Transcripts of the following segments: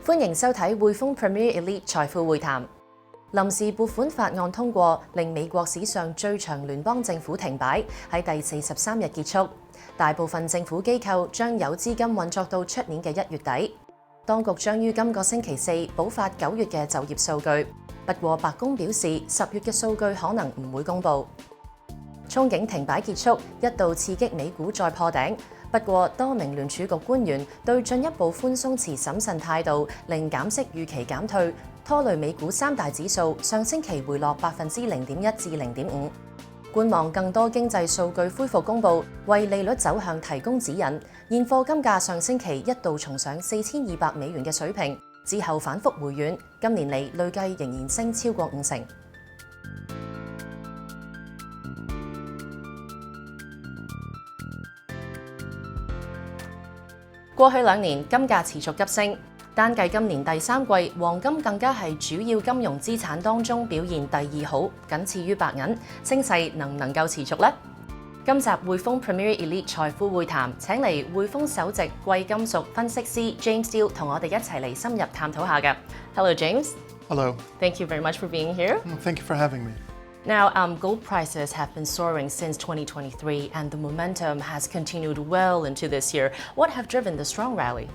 歡迎收睇滙豐 Premier Elite 財富會談。臨時撥款法案通過，令美國史上最長聯邦政府停擺，喺第43日結束。大部分政府機構將有資金運作到出年嘅1月底。當局將於今個星期四補發9月嘅就業數據，不過白宮表示10月嘅數據可能唔會公佈。憧憬停擺結束，一度刺激美股再破頂。不過，多名聯儲局官員對進一步寬鬆持審慎態度，令減息預期減退，拖累美股三大指數上星期回落0.1%至0.5%。觀望更多經濟數據恢復公佈，為利率走向提供指引。現貨金價上星期一度重上4200美元嘅水平，之後反覆回軟，今年嚟累計仍然升超過5成。過去2年金價持續急升，單計今年第3季，黃金更加係主要金融資產當中表現第2好，僅次於白銀，升勢能唔能夠持續呢？今集滙豐 Premier Elite 財富會談請嚟滙豐首席貴金屬分析師 James 同我哋一齊嚟深入探討下嘅。Hello James. Hello. Thank you very much for being here. Thank you for having me. Now, gold prices have been soaring since 2023, and the momentum has continued well into this year. What have driven the strong rally?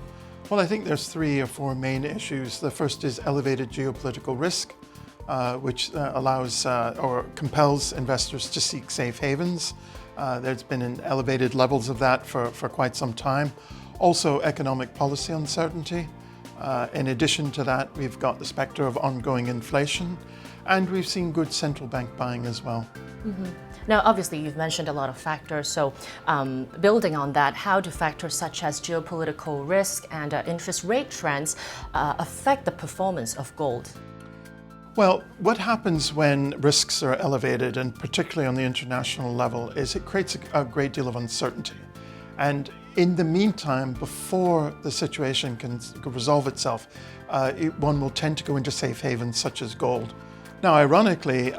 Well, I think there's 3 or 4 main issues. The first is elevated geopolitical risk, which allows or compels investors to seek safe havens. There's been elevated levels of that for quite some time. Also, economic policy uncertainty. In addition to that, we've got the specter of ongoing inflation. And we've seen good central bank buying as well. Mm-hmm. Now, obviously, you've mentioned a lot of factors. So building on that, how do factors such as geopolitical risk and interest rate trends affect the performance of gold? Well, what happens when risks are elevated, and particularly on the international level, is it creates a great deal of uncertainty. And in the meantime, before the situation can resolve itself, one will tend to go into safe havens such as gold. Now, ironically,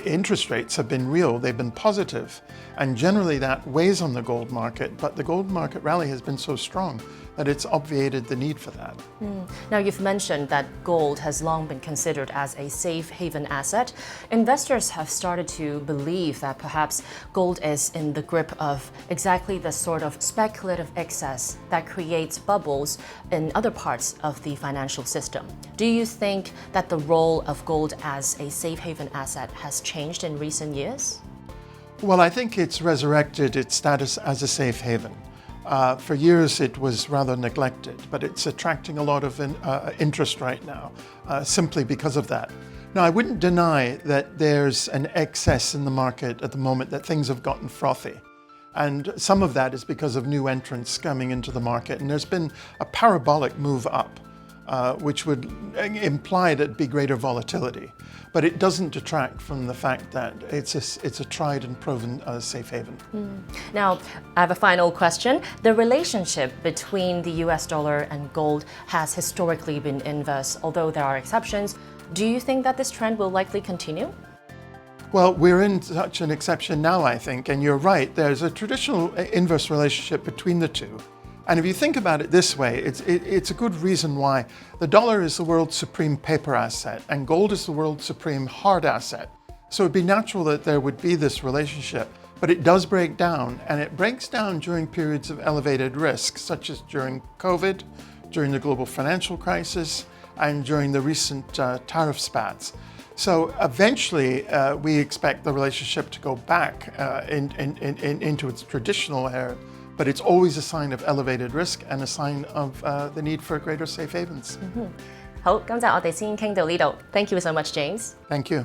interest rates have been real, they've been positive, and generally that weighs on the gold market, but the gold market rally has been so strong that it's obviated the need for that. Now, you've mentioned that gold has long been considered as a safe haven asset. Investors have started to believe that perhaps gold is in the grip of exactly the sort of speculative excess that creates bubbles in other parts of the financial system. Do you think that the role of gold as a safe haven asset has changed in recent years? Well, I think it's resurrected its status as a safe haven. For years it was rather neglected, but it's attracting a lot of interest right now, simply because of that. Now, I wouldn't deny that there's an excess in the market at the moment, that things have gotten frothy. And some of that is because of new entrants coming into the market. And there's been a parabolic move up, which would imply that it'd be greater volatility. But it doesn't detract from the fact that it's a tried and proven safe haven. Now, I have a final question. The relationship between the US dollar and gold has historically been inverse, although there are exceptions. Do you think that this trend will likely continue? Well, we're in such an exception now, I think, and you're right. There's a traditional inverse relationship between the two. And if you think about it this way, it's a good reason why the dollar is the world's supreme paper asset and gold is the world's supreme hard asset. So it'd be natural that there would be this relationship, but it does break down, and it breaks down during periods of elevated risk, such as during COVID, during the global financial crisis, and during the recent tariff spats. So eventually, we expect the relationship to go back into its traditional era. But it's always a sign of elevated risk and a sign of the need for greater safe havens. 好，今集我哋先傾到呢度。Thank you so much, James. Thank you.